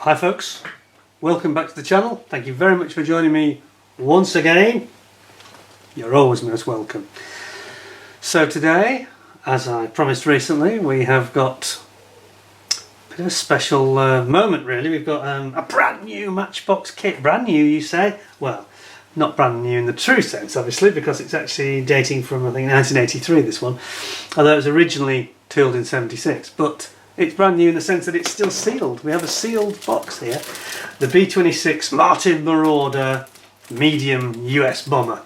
Hi folks, welcome back to the channel. Thank you very much for joining me once again. You're always most welcome. So today, as I promised recently, we have got a bit of a special moment really. We've got a brand new Matchbox kit. Brand new, you say? Well, not brand new in the true sense obviously, because it's actually dating from I think 1983, this one, although it was originally tooled in 76, but it's brand new in the sense that it's still sealed. We have a sealed box here. The B-26 Marauder medium US bomber.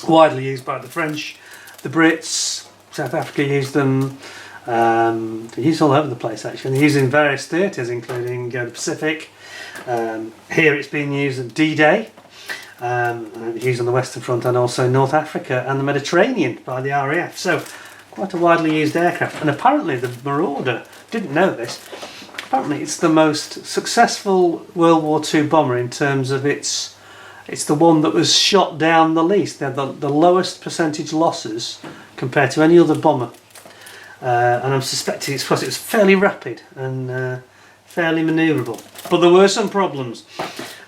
Widely used by the French, the Brits, South Africa used them. They're used all over the place actually. They're used in various theatres including the Pacific. Here it's being used at D-Day. Used on the Western Front and also North Africa and the Mediterranean by the RAF. So quite a widely used aircraft, and apparently the Marauder, didn't know this, apparently it's the most successful World War II bomber in terms of it's the one that was shot down the least. They had the lowest percentage losses compared to any other bomber, and I'm suspecting it's because it was fairly rapid and fairly manoeuvrable. But there were some problems.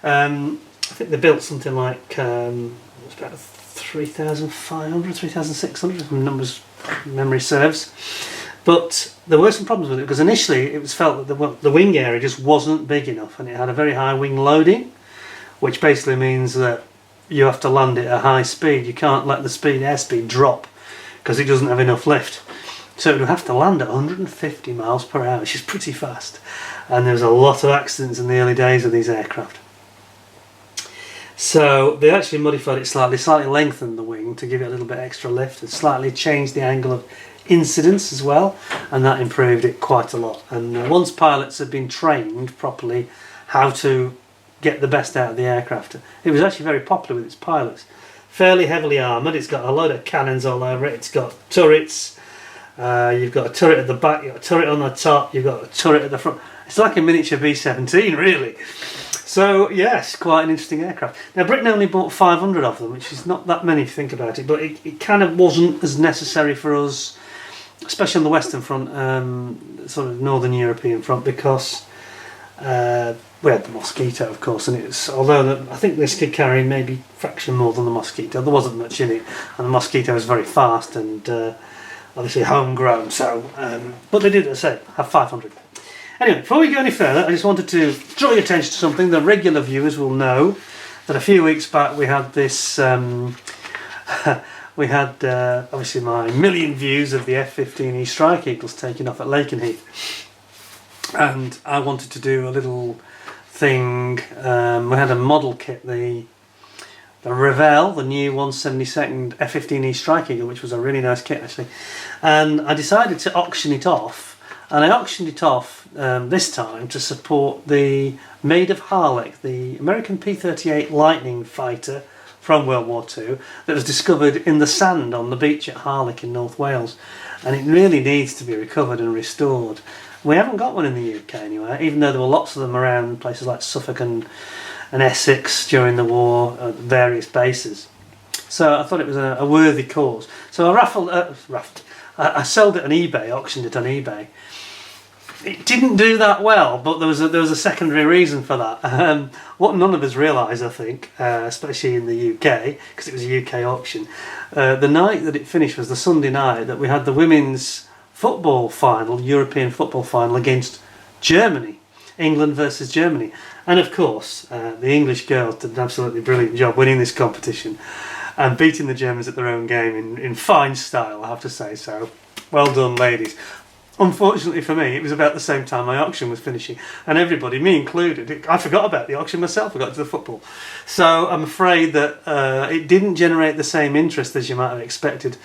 I think they built something like it's about 3,500, 3,600 if my memory serves, but there were some problems with it because initially it was felt that the wing area just wasn't big enough, and it had a very high wing loading, which basically means that you have to land it at high speed. You can't let the airspeed drop because it doesn't have enough lift, so it would have to land at 150 miles per hour, which is pretty fast, and there was a lot of accidents in the early days of these aircraft. So they actually modified it slightly lengthened the wing to give it a little bit extra lift, and slightly changed the angle of incidence as well, and that improved it quite a lot. And once pilots had been trained properly how to get the best out of the aircraft, it was actually very popular with its pilots. Fairly heavily armoured, it's got a load of cannons all over it, it's got turrets, you've got a turret at the back, you've got a turret on the top, you've got a turret at the front. It's like a miniature B-17 really. So yes, quite an interesting aircraft. Now Britain only bought 500 of them, which is not that many if you think about it, but it kind of wasn't as necessary for us, especially on the Western Front, sort of Northern European front, because we had the Mosquito of course, and although I think this could carry maybe a fraction more than the Mosquito, there wasn't much in it, and the Mosquito was very fast and obviously homegrown, so, but they did, as I say, have 500. Anyway, before we go any further, I just wanted to draw your attention to something. The regular viewers will know that a few weeks back we had this, we had obviously my million views of the F-15E Strike Eagles taking off at Lakenheath. And I wanted to do a little thing. We had a model kit, the Revell, the new 172nd F-15E Strike Eagle, which was a really nice kit actually. And I decided to auction it off. And I auctioned it off this time to support the Maid of Harlech, the American P-38 Lightning fighter from World War II that was discovered in the sand on the beach at Harlech in North Wales, and it really needs to be recovered and restored. We haven't got one in the UK anywhere, even though there were lots of them around places like Suffolk and Essex during the war at various bases. So I thought it was a worthy cause. So I sold it on eBay, auctioned it on eBay. It didn't do that well, but there was a secondary reason for that. What none of us realise, I think, especially in the UK, because it was a UK auction, the night that it finished was the Sunday night that we had the women's football final, European football final against Germany, England versus Germany. And of course, the English girls did an absolutely brilliant job winning this competition and beating the Germans at their own game in fine style, I have to say. So, well done, ladies. Unfortunately for me, it was about the same time my auction was finishing, and everybody, me included, I forgot about the auction myself, I got to the football. So I'm afraid that it didn't generate the same interest as you might have expected.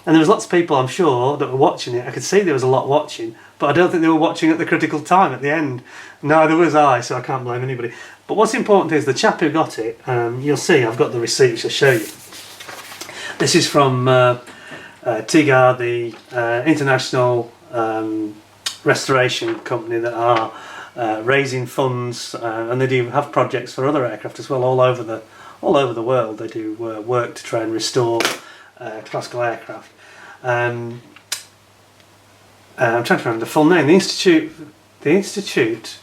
And there was lots of people, I'm sure, that were watching it. I could see there was a lot watching, but I don't think they were watching at the critical time at the end. Neither was I, so I can't blame anybody. But what's important is the chap who got it, you'll see I've got the receipt which I'll show you. This is from TIGAR, the International restoration company that are raising funds, and they do have projects for other aircraft as well all over the world. They do work to try and restore classical aircraft. I'm trying to remember the full name. The institute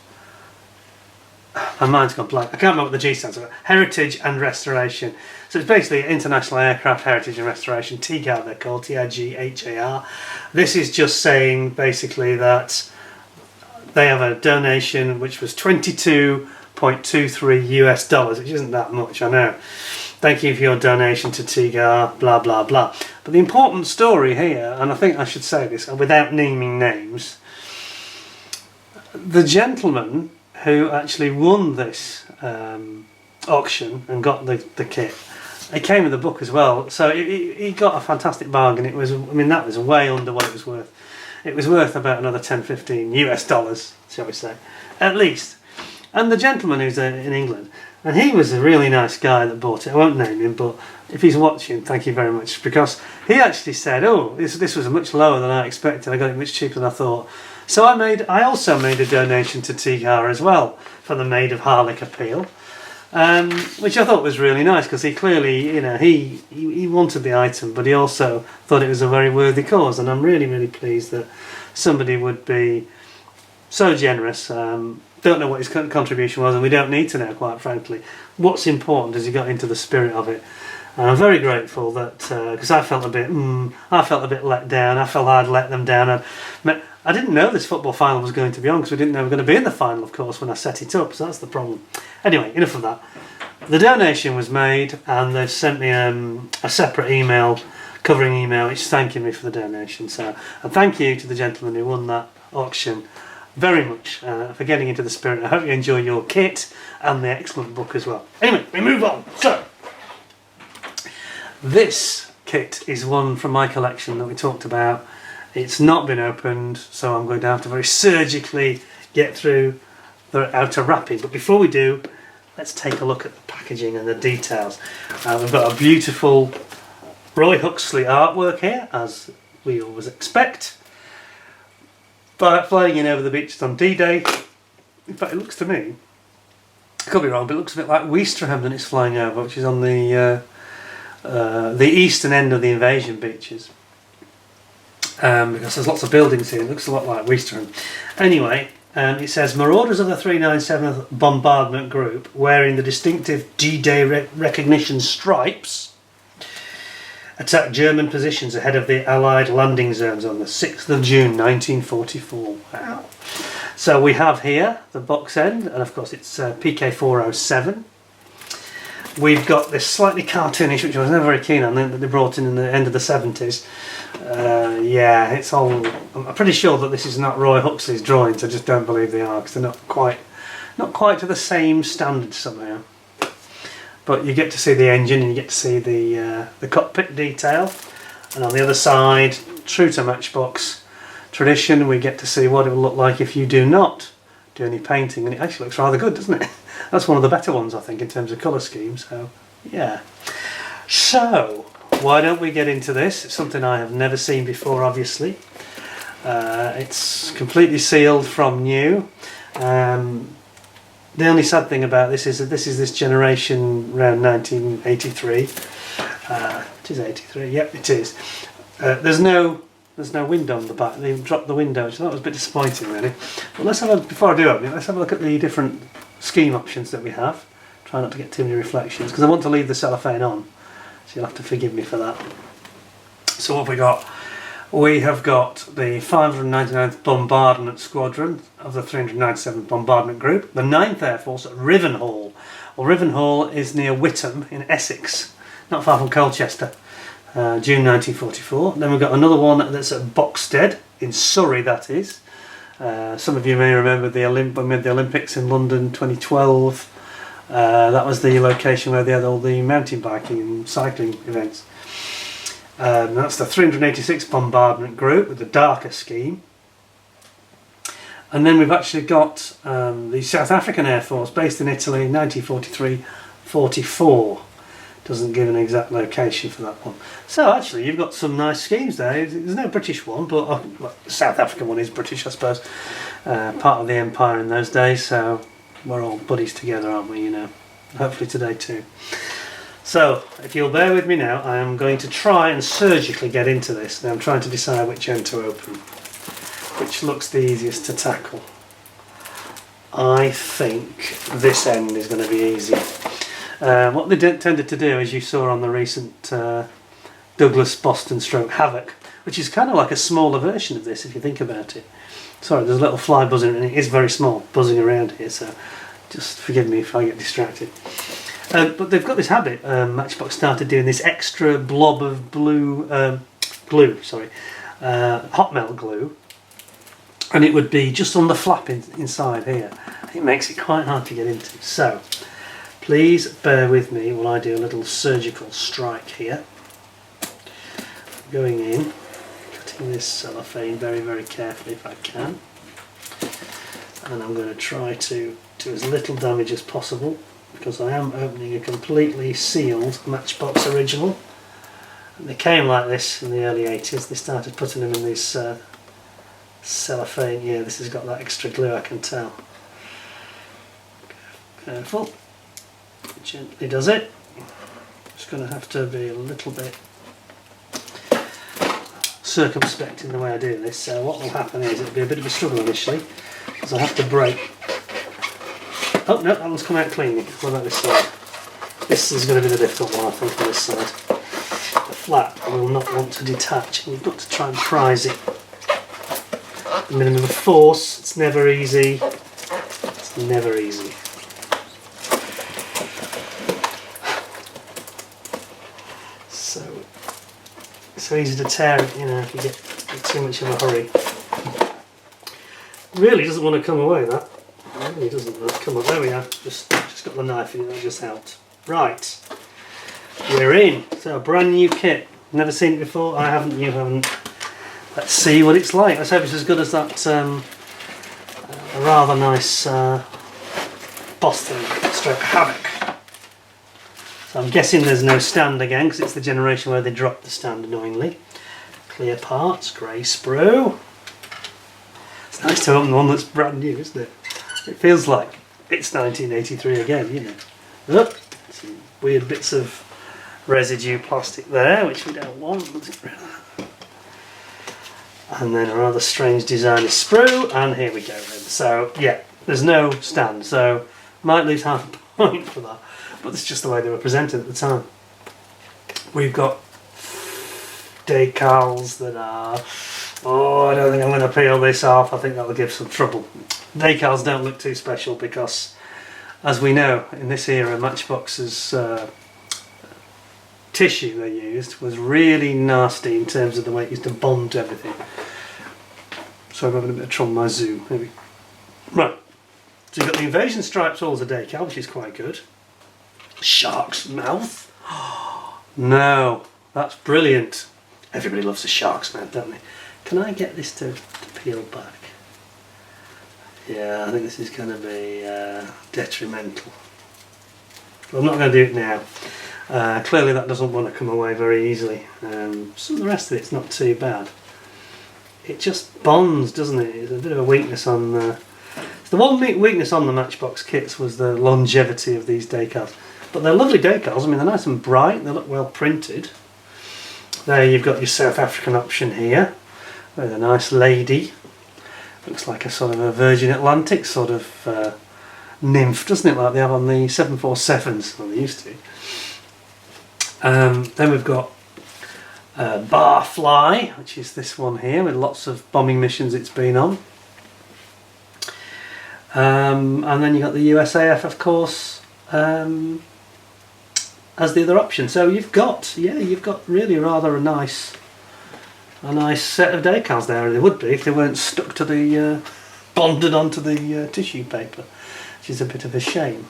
my mind's gone blank. I can't remember what the G stands for. Heritage and Restoration. So it's basically International Aircraft Heritage and Restoration, TIGHAR they're called, TIGHAR. This is just saying basically that they have a donation which was $22.23 US, which isn't that much, I know. Thank you for your donation to TIGHAR, blah blah blah. But the important story here, and I think I should say this without naming names, the gentleman who actually won this auction and got the kit, it came with a book as well, so he got a fantastic bargain. It was, I mean, that was way under what it was worth. It was worth about another 10-15 US dollars, shall we say, at least. And the gentleman who's in England, and he was a really nice guy that bought it. I won't name him, but if he's watching, thank you very much, because he actually said, "Oh, this was much lower than I expected. I got it much cheaper than I thought." So I also made a donation to TIGHAR as well for the Maid of Harlech appeal, which I thought was really nice because he clearly, you know, he wanted the item, but he also thought it was a very worthy cause, and I'm really, really pleased that somebody would be so generous. Don't know what his contribution was, and we don't need to know, quite frankly. What's important is he got into the spirit of it. And I'm very grateful that, because I felt a bit let down. I felt I'd let them down. I didn't know this football final was going to be on, because we didn't know we were going to be in the final, of course, when I set it up, so that's the problem. Anyway, enough of that. The donation was made, and they've sent me a separate email, covering email, which is thanking me for the donation. So, and thank you to the gentleman who won that auction very much for getting into the spirit. I hope you enjoy your kit and the excellent book as well. Anyway, we move on. So, this kit is one from my collection that we talked about. It's not been opened, so I'm going to have to very surgically get through the outer wrapping. But before we do, let's take a look at the packaging and the details. We've got a beautiful Roy Huxley artwork here, as we always expect. Flying in over the beaches on D-Day. In fact, it looks to me, I could be wrong, but it looks a bit like Ouistreham that it's flying over, which is on the eastern end of the invasion beaches. Because there's lots of buildings here, it looks a lot like Ouistreham. Anyway, it says, Marauders of the 397th Bombardment Group, wearing the distinctive D-Day recognition stripes, attacked German positions ahead of the Allied landing zones on the 6th of June 1944. Wow. So we have here the box end, and of course it's PK407. We've got this slightly cartoonish, which I was never very keen on, that they brought in the end of the 70s. Yeah, it's all. I'm pretty sure that this is not Roy Huxley's drawings. I just don't believe they are, because they're not quite to the same standard somehow. But you get to see the engine, and you get to see the cockpit detail, and on the other side, true to Matchbox tradition, we get to see what it will look like if you do not do any painting, and it actually looks rather good, doesn't it? That's one of the better ones, I think, in terms of colour scheme. So, yeah. So, why don't we get into this? It's something I have never seen before, obviously. It's completely sealed from new. The only sad thing about this is that this is this generation around 1983. It is 83. Yep, it is. There's no window on the back. They've dropped the window, which I thought was a bit disappointing, really. But before I do open it, let's have a look at the different scheme options that we have. Try not to get too many reflections, because I want to leave the cellophane on, so you'll have to forgive me for that. So what have we got? We have got the 599th Bombardment Squadron of the 397th Bombardment Group, the 9th Air Force at Rivenhall. Well, Rivenhall is near Witham in Essex, not far from Colchester, June 1944. Then we've got another one that's at Boxstead, in Surrey, that is. Some of you may remember we made the Olympics in London 2012. That was the location where they had all the mountain biking and cycling events. That's the 386th Bombardment Group with the darker scheme. And then we've actually got the South African Air Force based in Italy, 1943-44. Doesn't give an exact location for that one. So actually you've got some nice schemes there. There's no British one, but well, the South African one is British, I suppose. Part of the empire in those days, so we're all buddies together, aren't we, you know. Hopefully today too. So, if you'll bear with me now, I am going to try and surgically get into this. Now I'm trying to decide which end to open, which looks the easiest to tackle. I think this end is going to be easy. What they tended to do, as you saw on the recent Douglas Boston Stroke Havoc, which is kind of like a smaller version of this if you think about it. Sorry, there's a little fly buzzing, and it is very small, buzzing around here, so just forgive me if I get distracted. But they've got this habit, Matchbox started doing this extra blob of hot melt glue, and it would be just on the flap inside here. It makes it quite hard to get into. So, please bear with me while I do a little surgical strike here. Going in, cutting this cellophane very, very carefully if I can. And I'm going to try to do as little damage as possible, because I am opening a completely sealed Matchbox original. And they came like this in the early 80s. They started putting them in these cellophane. Yeah, this has got that extra glue, I can tell. Careful. Gently does it. Just going to have to be a little bit circumspect in the way I do this. So what will happen is it'll be a bit of a struggle initially, because I have to break. Oh no, that one's come out cleanly. What about this side? This is going to be the difficult one, I think, on this side. The flap will not want to detach, and you've got to try and prise it. The minimum of force. It's never easy. It's never easy. So easy to tear it, you know, if you get too much of a hurry. Really doesn't want to come away, that. It really doesn't want to come away. There we are. Just got the knife in it, that just helped. Right. We're in. So a brand new kit. Never seen it before. I haven't, you haven't. Let's see what it's like. Let's hope it's as good as that a rather nice Boston Stroke Havoc. So I'm guessing there's no stand again, because it's the generation where they dropped the stand annoyingly. Clear parts, grey sprue. It's nice to open one that's brand new, isn't it? It feels like it's 1983 again, you know. Oh, some weird bits of residue plastic there, which we don't want. And then a rather strange design is sprue, and here we go then. So yeah, there's no stand, so might lose half a point for that. But it's just the way they were presented at the time. We've got decals that are... Oh, I don't think I'm going to peel this off. I think that'll give some trouble. Decals don't look too special because, as we know, in this era, Matchbox's tissue they used was really nasty in terms of the way it used to bond to everything. So I'm having a bit of trouble with my zoom. Maybe. Right. So you've got the invasion stripes all as a decal, which is quite good. Shark's mouth? No, that's brilliant. Everybody loves a shark's mouth, don't they? Can I get this to peel back? Yeah, I think this is going to be detrimental. Well, I'm not going to do it now. Clearly that doesn't want to come away very easily. Some of the rest of it's not too bad. It just bonds, doesn't it? It's a bit of a weakness on the... The one weakness on the Matchbox kits was the longevity of these decals. But they're lovely decals. I mean, they're nice and bright. They look well printed. There you've got your South African option here. With a nice lady. Looks like a sort of a Virgin Atlantic sort of nymph, doesn't it? Like they have on the 747s. Well, they used to. Then we've got Barfly, which is this one here, with lots of bombing missions it's been on. And then you've got the USAF, of course, as the other option. So you've got really rather a nice set of decals there. They would be if they weren't stuck to the bonded onto the tissue paper, which is a bit of a shame.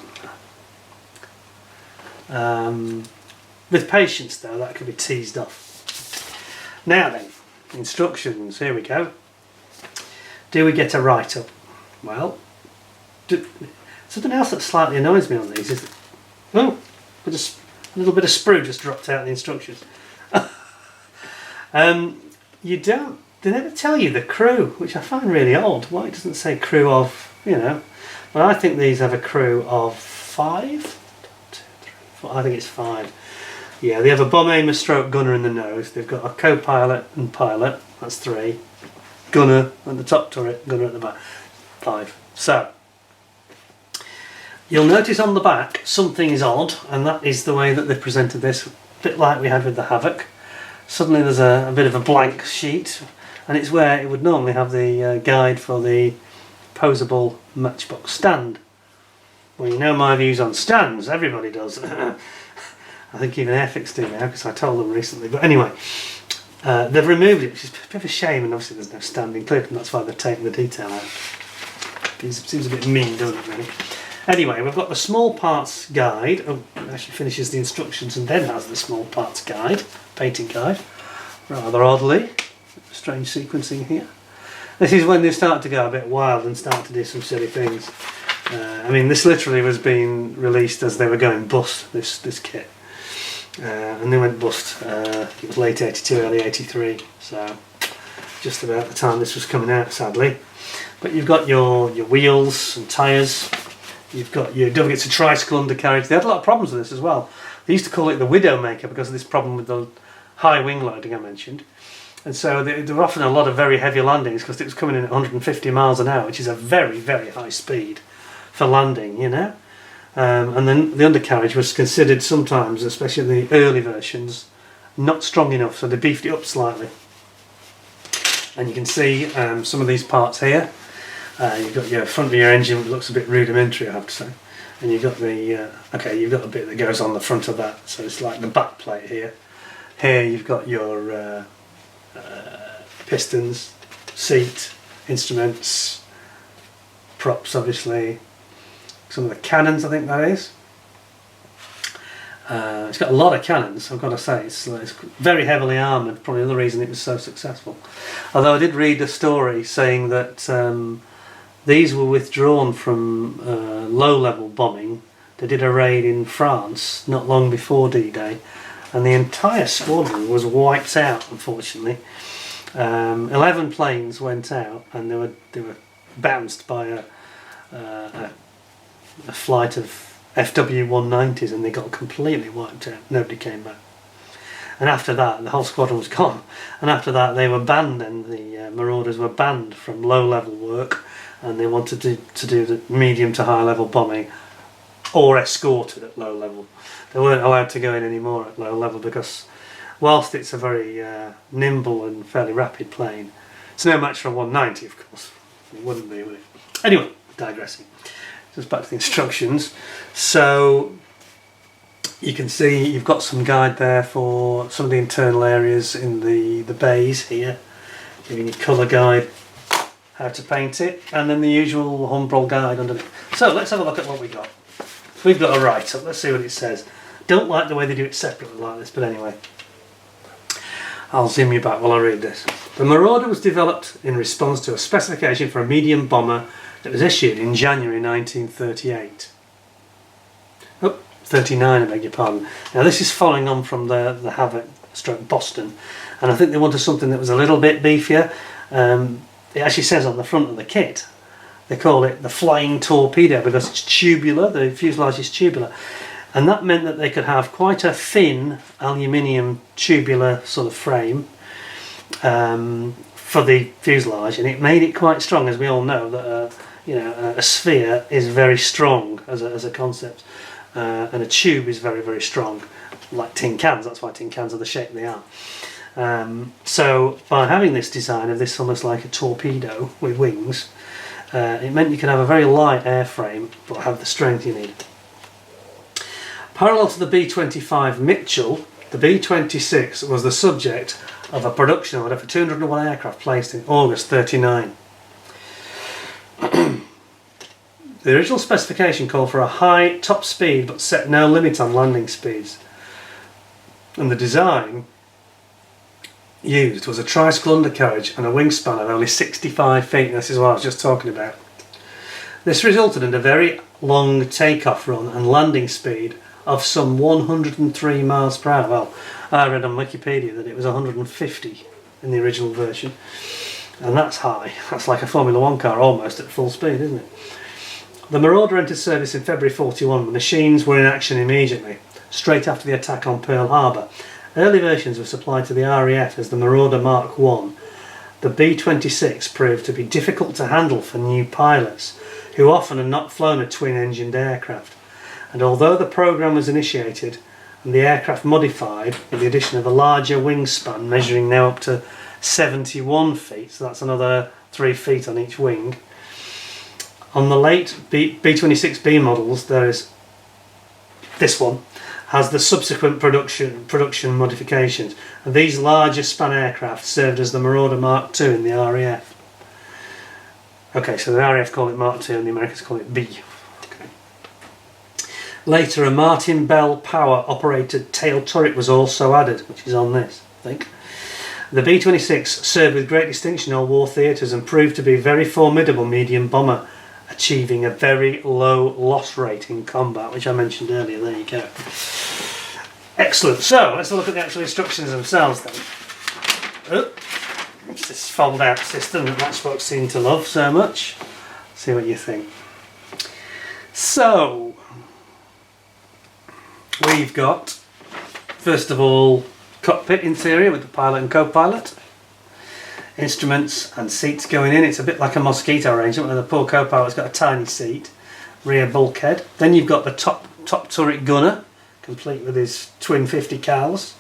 With patience, though, that could be teased off. Now then, instructions. Here we go. Do we get a write-up? Well, something else that slightly annoys me on these is that, oh, a little bit of sprue just dropped out in the instructions. They never tell you the crew, which I find really odd. Why it doesn't say crew of, you know. Well, I think these have a crew of 5. 1, 2, 3, 4. I think it's 5. Yeah, they have a bomb aimer stroke gunner in the nose. They've got a co-pilot and pilot. That's 3. Gunner at the top turret, gunner at the back. 5. So, You'll notice on the back something is odd, and that is the way that they presented this, a bit like we had with the Havoc. Suddenly there's a bit of a blank sheet, and it's where it would normally have the guide for the posable Matchbox stand. Well, you know my views on stands, everybody does. I think even Airfix do now, because I told them recently. But anyway, they've removed it, which is a bit of a shame, and obviously there's no stand included, and that's why they've taken the detail out. It seems a bit mean, doesn't it, really? Anyway, we've got the small parts guide. Oh, it actually finishes the instructions and then has the small parts guide, painting guide. Rather oddly, strange sequencing here. This is when they start to go a bit wild and start to do some silly things. I mean, this literally was being released as they were going bust, this kit. And they went bust, it was late 82, early 83, so just about the time this was coming out, sadly. But you've got your wheels and tyres. You've got your, don't forget, it's a tricycle undercarriage. They had a lot of problems with this as well. They used to call it the Widowmaker because of this problem with the high wing loading I mentioned. And so there were often a lot of very heavy landings because it was coming in at 150 miles an hour, which is a very, very high speed for landing, you know. And then the undercarriage was considered sometimes, especially in the early versions, not strong enough, so they beefed it up slightly. And you can see some of these parts here. You've got your front of your engine, which looks a bit rudimentary, I have to say. And you've got the you've got a bit that goes on the front of that, so it's like the back plate here. Here you've got your pistons, seat, instruments, props, obviously. Some of the cannons, I think that is. It's got a lot of cannons, I've got to say. It's very heavily armoured, probably another reason it was so successful. Although I did read a story saying that these were withdrawn from low-level bombing. They did a raid in France not long before D-Day, and the entire squadron was wiped out, unfortunately. 11 planes went out, and they were bounced by a flight of FW-190s, and they got completely wiped out. Nobody came back. And after that, the whole squadron was gone. And after that, they were banned, and the Marauders were banned from low-level work, and they wanted to do the medium to high-level bombing, or escorted at low level. They weren't allowed to go in anymore at low level because, whilst it's a very nimble and fairly rapid plane, it's no match for a 190, of course. It wouldn't be, would it? Anyway, digressing. Just back to the instructions. So you can see you've got some guide there for some of the internal areas in the bays here, giving you colour guide, how to paint it, and then the usual Humbrol guide underneath. So let's have a look at what we got. We've got a write-up, let's see what it says. Don't like the way they do it separately like this, but anyway. I'll zoom you back while I read this. The Marauder was developed in response to a specification for a medium bomber that was issued in January 1938. Oh, 39, I beg your pardon. Now this is following on from the Havoc stroke Boston, and I think they wanted something that was a little bit beefier. It actually says on the front of the kit, they call it the flying torpedo because it's tubular, the fuselage is tubular. And that meant that they could have quite a thin aluminium tubular sort of frame for the fuselage, and it made it quite strong, as we all know that a sphere is very strong as a concept, and a tube is very, very strong, like tin cans. That's why tin cans are the shape they are. So by having this design of this almost like a torpedo with wings, it meant you could have a very light airframe but have the strength you need. Parallel to the B-25 Mitchell, the B-26 was the subject of a production order for 201 aircraft placed in August 39. The original specification called for a high top speed but set no limit on landing speeds. And the design used was a tricycle undercarriage and a wingspan of only 65 feet, and this is what I was just talking about. This resulted in a very long takeoff run and landing speed of some 103 miles per hour. Well, I read on Wikipedia that it was 150 in the original version, and that's high. That's like a Formula 1 car almost at full speed, isn't it? The Marauder entered service in February 41. The machines were in action immediately, straight after the attack on Pearl Harbor. Early versions were supplied to the RAF as the Marauder Mark I. The B-26 proved to be difficult to handle for new pilots who often had not flown a twin-engined aircraft. And although the programme was initiated and the aircraft modified with the addition of a larger wingspan measuring now up to 71 feet, so that's another 3 feet on each wing, on the late B-26B models there is this one has the subsequent production modifications, and these larger span aircraft served as the Marauder Mark II in the RAF. Okay, so the RAF call it Mark II and the Americans call it B. Okay. Later a Martin Bell power operated tail turret was also added, which is on this, I think. The B-26 served with great distinction in all war theatres and proved to be a very formidable medium bomber, achieving a very low loss rate in combat, which I mentioned earlier. There you go. Excellent. So let's look at the actual instructions themselves then. Oh, it's this fold out system that Matchbox seem to love so much. See what you think. So we've got, first of all, cockpit interior with the pilot and co-pilot. Instruments and seats going in. It's a bit like a mosquito arrangement where the poor co-pilot's got a tiny seat, rear bulkhead. Then you've got the top turret gunner, complete with his twin 50 cals.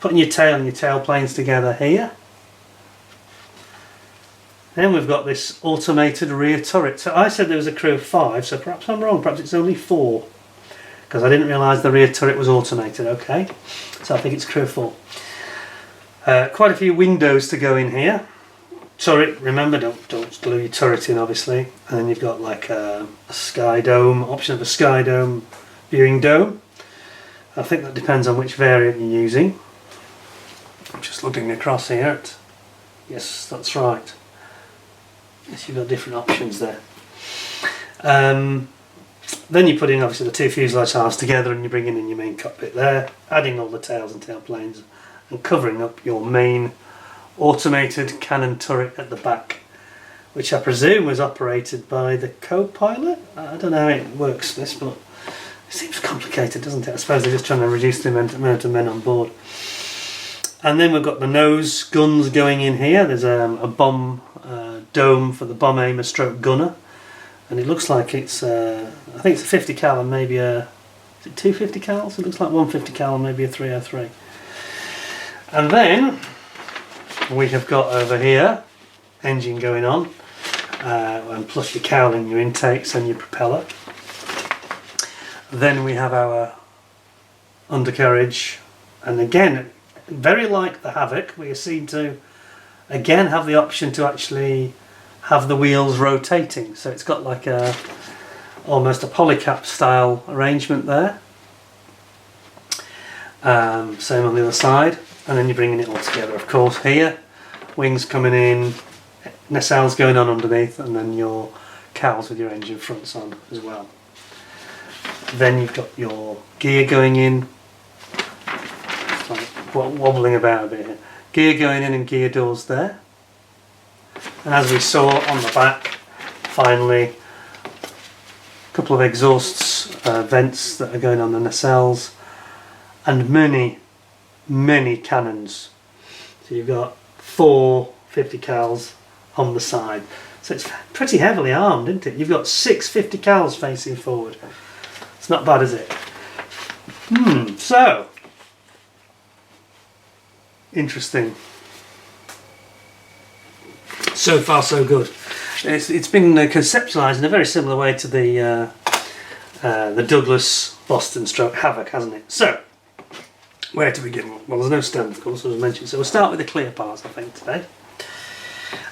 Putting your tail and your tailplanes together here. Then we've got this automated rear turret. So I said there was a crew of 5, so perhaps I'm wrong, perhaps it's only 4. Because I didn't realise the rear turret was automated, okay. So I think it's crew of 4. Quite a few windows to go in here. Turret, remember, don't glue your turret in obviously. And then you've got like a sky dome, option of a sky dome, viewing dome. I think that depends on which variant you're using. I'm just looking across here. Yes, that's right. Yes, you've got different options there. Then you put in obviously the 2 fuselage halves together and you're bringing in your main cockpit there, adding all the tails and tailplanes and covering up your main automated cannon turret at the back, which I presume was operated by the co-pilot. I don't know how it works this, but it seems complicated, doesn't it? I suppose they're just trying to reduce the amount of men on board. And then we've got the nose guns going in here. There's a bomb dome for the bomb aimer stroke gunner, and it looks like it's I think it's a 50 cal and maybe a, is it 250 cals? It looks like 150 cal and maybe a 303. And then we have got over here engine going on, and plus your cowling, your intakes and your propeller. Then we have our undercarriage, and again, very like the Havoc, we seem to again have the option to actually have the wheels rotating, so it's got like a almost a polycap style arrangement there. Same on the other side, and then you're bringing it all together of course here, wings coming in, nacelles going on underneath, and then your cowls with your engine fronts on as well. Then you've got your gear going in, it's like wobbling about a bit here. Gear going in and gear doors there. And as we saw on the back, finally, a couple of exhausts, vents that are going on the nacelles, and many cannons. So you've got 4 50 cals on the side. So it's pretty heavily armed, isn't it? You've got 6 50 cals facing forward. It's not bad, is it? So, interesting. So far so good. It's been conceptualised in a very similar way to the Douglas Boston stroke Havoc, hasn't it? So, where to begin? Well, there's no stand, of course, as I mentioned. So we'll start with the clear parts, I think, today.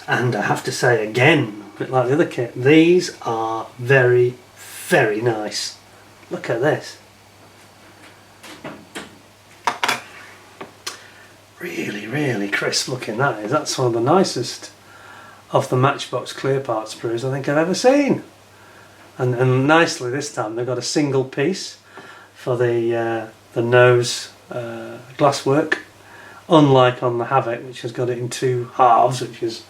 And I have to say again, a bit like the other kit, these are very, very nice. Look at this. Really, really crisp looking that is. That's one of the nicest of the Matchbox clear parts sprues I think I've ever seen. And nicely this time they've got a single piece for the nose glasswork, unlike on the Havoc, which has got it in 2 halves, which is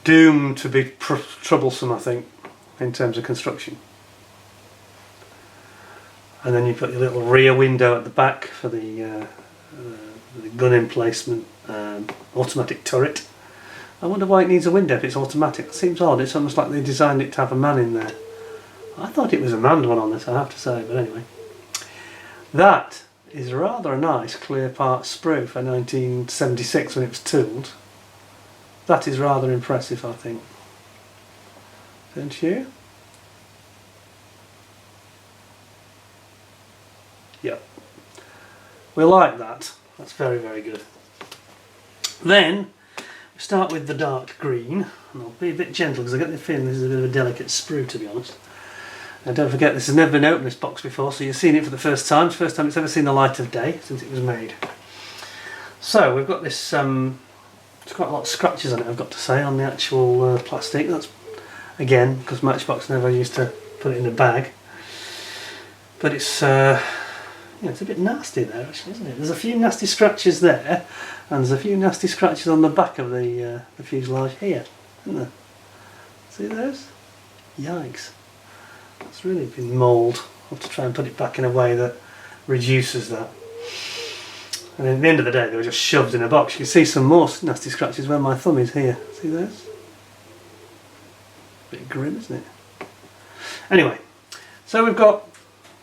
doomed to be troublesome, I think, in terms of construction. And then you've got your little rear window at the back for the gun emplacement, automatic turret I wonder why it needs a window if it's automatic. It seems odd. It's almost like they designed it to have a man in there. I thought it was a manned one on this, I have to say, but anyway. That is rather a nice clear part sprue for 1976 when it was tooled. That is rather impressive, I think. Don't you? Yep. We like that. That's very, very good. Then we start with the dark green, and I'll be a bit gentle because I get the feeling this is a bit of a delicate sprue, to be honest. And don't forget, this has never been opened, this box, before, so you're seeing it for the first time. It's the first time it's ever seen the light of day since it was made. So we've got this, there's quite a lot of scratches on it, I've got to say, on the actual plastic. That's, again, because Matchbox never used to put it in a bag. But it's, it's a bit nasty there, actually, isn't it? There's a few nasty scratches there, and there's a few nasty scratches on the back of the fuselage here, isn't there? See those? Yikes. That's really been mauled. I'll have to try and put it back in a way that reduces that. And at the end of the day, they were just shoved in a box. You can see some more nasty scratches where my thumb is here. See those? Bit grim, isn't it? Anyway, so we've got,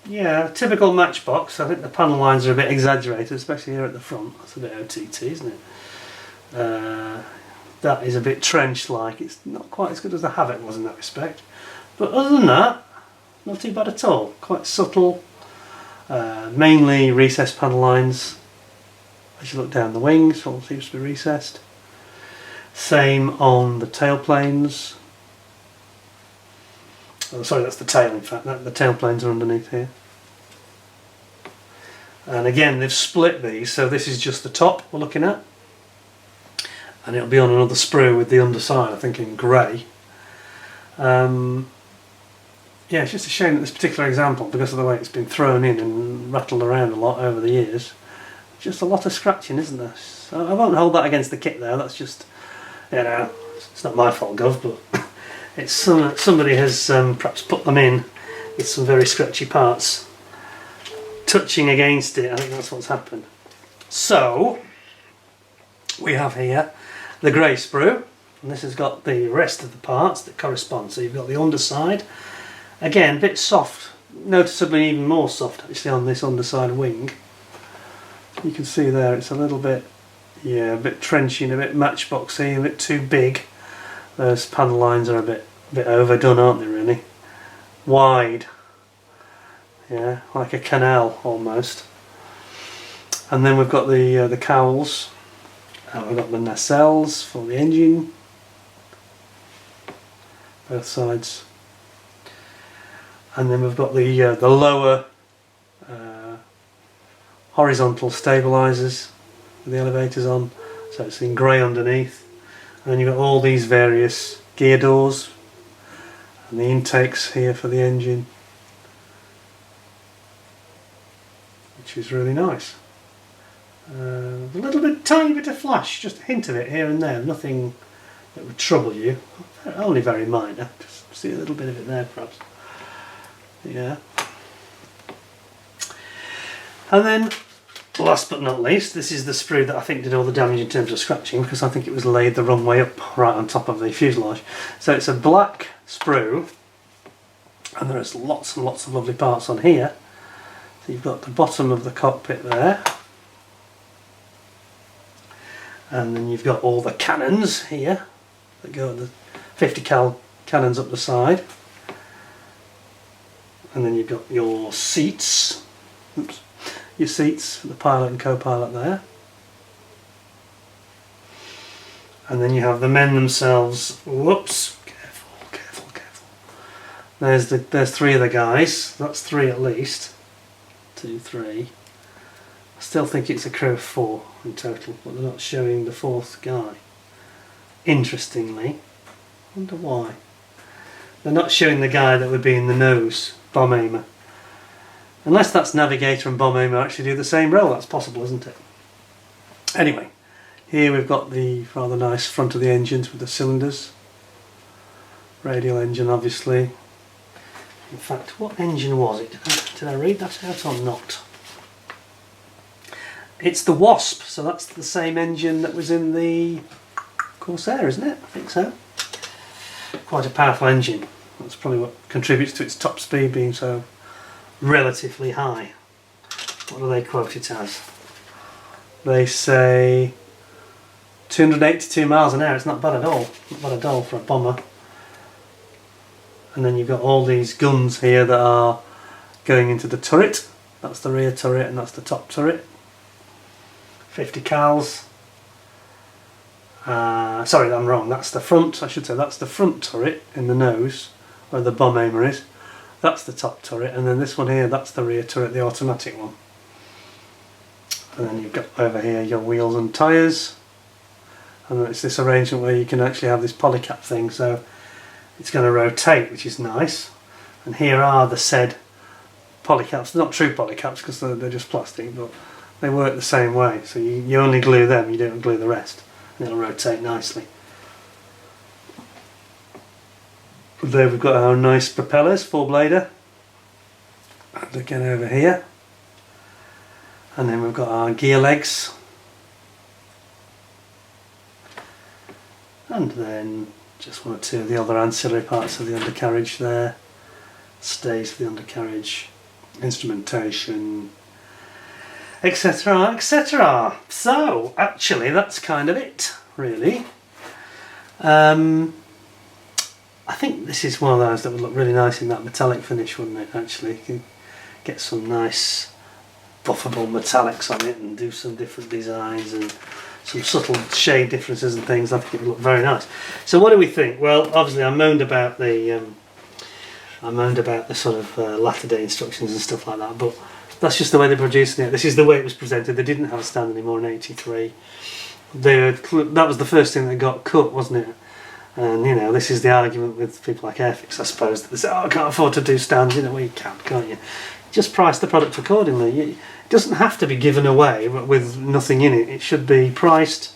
yeah, typical Matchbox. I think the panel lines are a bit exaggerated, especially here at the front. That's a bit OTT, isn't it? That is a bit trench-like. It's not quite as good as the Havoc was in that respect. But other than that, not too bad at all. Quite subtle. Mainly recessed panel lines. As you look down the wings, all seems to be recessed. Same on the tail planes. Oh, sorry, that's the tail in fact. The tail planes are underneath here. And again, they've split these, so this is just the top we're looking at. And it'll be on another sprue with the underside, I think in grey. Yeah, it's just a shame that this particular example, because of the way it's been thrown in and rattled around a lot over the years, just a lot of scratching, isn't there? So I won't hold that against the kit there. That's just, you know, it's not my fault, Gov, but it's somebody has perhaps put them in with some very scratchy parts touching against it. I think that's what's happened. So we have here the grey sprue, and this has got the rest of the parts that correspond. So you've got the underside. Again, a bit soft, noticeably even more soft actually on this underside wing. You can see there it's a little bit, yeah, a bit trenchy and a bit Matchboxy, a bit too big. Those panel lines are a bit overdone, aren't they, really? Wide, yeah, like a canal almost. And then we've got the cowls, and we've got the nacelles for the engine, both sides. And then we've got the lower horizontal stabilisers with the elevators on, so it's in grey underneath. And then you've got all these various gear doors and the intakes here for the engine, which is really nice. A little bit, tiny bit of flash, just a hint of it here and there, nothing that would trouble you, only very minor, just see a little bit of it there perhaps. Yeah. And then, last but not least, this is the sprue that I think did all the damage in terms of scratching, because I think it was laid the wrong way up, right on top of the fuselage. So it's a black sprue, and there's lots and lots of lovely parts on here. So you've got the bottom of the cockpit there, and then you've got all the cannons here that go at the 50 cal cannons up the side. And then you've got your seats, oops, your seats for the pilot and co-pilot there. And then you have the men themselves. Whoops, careful, careful, careful. There's three of the guys. That's three at least. 2, 3. I still think it's a crew of 4 in total, but they're not showing the fourth guy. Interestingly, I wonder why. They're not showing the guy that would be in the nose. Bomb aimer. Unless that's navigator and bomb aimer actually do the same role, that's possible, isn't it? Anyway, here we've got the rather nice front of the engines with the cylinders. Radial engine, obviously. In fact, what engine was it? Did I read that out or not? It's the Wasp, so that's the same engine that was in the Corsair, isn't it? I think so. Quite a powerful engine. That's probably what contributes to its top speed being so relatively high. What do they quote it as? They say 282 miles an hour. It's not bad at all. Not bad at all for a bomber. And then you've got all these guns here that are going into the turret. That's the rear turret and that's the top turret. 50 cals. Sorry, I'm wrong. That's the front. I should say that's the front turret in the nose, where the bomb aimer is. That's the top turret, and then this one here, that's the rear turret, the automatic one. And then you've got over here your wheels and tyres. And then it's this arrangement where you can actually have this polycap thing, so it's going to rotate, which is nice. And here are the said polycaps. They're not true polycaps because they're just plastic, but they work the same way. So you only glue them, you don't glue the rest. And it'll rotate nicely. There we've got our nice propellers, 4-blader. And again over here. And then we've got our gear legs. And then just one or two of the other ancillary parts of the undercarriage there. Stays for the undercarriage, instrumentation, etc, etc. So actually that's kind of it, really. I think this is one of those that would look really nice in that metallic finish, wouldn't it, actually? You can get some nice buffable metallics on it and do some different designs and some subtle shade differences and things. I think it would look very nice. So what do we think? Well, obviously I moaned about the sort of latter day instructions and stuff like that, but that's just the way they're producing it. This is the way it was presented. They didn't have a stand anymore in '83. That was the first thing that got cut, wasn't it? And you know, this is the argument with people like Airfix, I suppose, that they say, oh, I can't afford to do stands. You know, well, you can't you? Just price the product accordingly. It doesn't have to be given away with nothing in it. It should be priced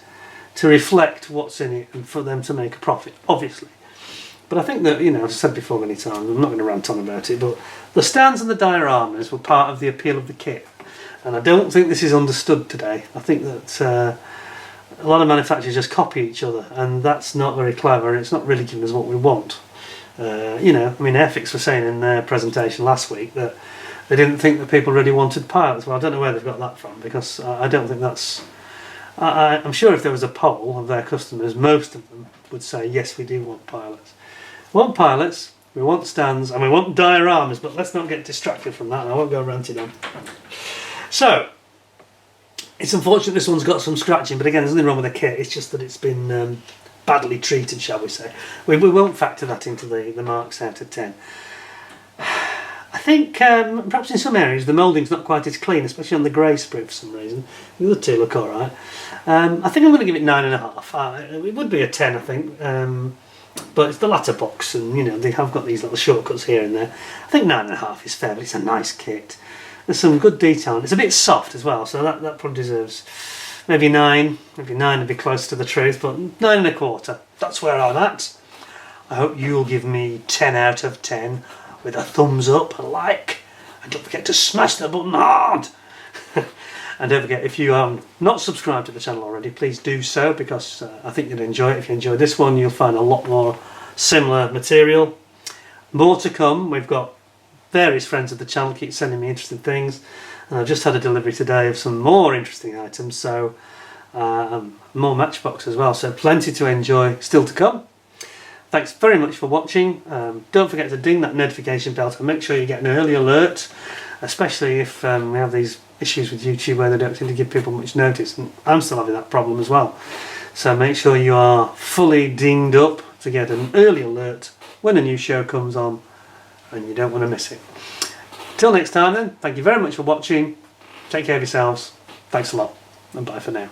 to reflect what's in it and for them to make a profit, obviously. But I think that, you know, I've said before many times, I'm not going to rant on about it, but the stands and the dioramas were part of the appeal of the kit. And I don't think this is understood today. I think that a lot of manufacturers just copy each other, and that's not very clever, and it's not really giving us what we want. You know, I mean, Airfix were saying in their presentation last week that they didn't think that people really wanted pilots. Well, I don't know where they've got that from, because I don't think that's... I'm sure if there was a poll of their customers, most of them would say, yes, we do want pilots. We want pilots, we want stands, and we want dioramas, but let's not get distracted from that, and I won't go ranting on. So, it's unfortunate this one's got some scratching, but again, there's nothing wrong with the kit, it's just that it's been badly treated, shall we say. We won't factor that into the marks out of 10. I think perhaps in some areas the moulding's not quite as clean, especially on the grey sprue for some reason. The other two look alright. I think I'm going to give it 9.5. It would be a 10, I think. But it's the latter box, and you know, they have got these little shortcuts here and there. I think 9.5 is fair, but it's a nice kit. There's some good detail. It's a bit soft as well, so that probably deserves maybe 9. Maybe 9 would be close to the truth, but 9.25. That's where I'm at. I hope you'll give me 10 out of 10 with a thumbs up, a like, and don't forget to smash the button hard. And don't forget, if you are not subscribed to the channel already, please do so, because I think you'll enjoy it. If you enjoy this one, you'll find a lot more similar material. More to come. We've got various friends of the channel keep sending me interesting things, and I've just had a delivery today of some more interesting items, so more Matchbox as well, so plenty to enjoy still to come. Thanks very much for watching. Don't forget to ding that notification bell to make sure you get an early alert, especially if we have these issues with YouTube where they don't seem to give people much notice, and I'm still having that problem as well. So make sure you are fully dinged up to get an early alert when a new show comes on, and you don't want to miss it. Till next time then, thank you very much for watching. Take care of yourselves. Thanks a lot, and bye for now.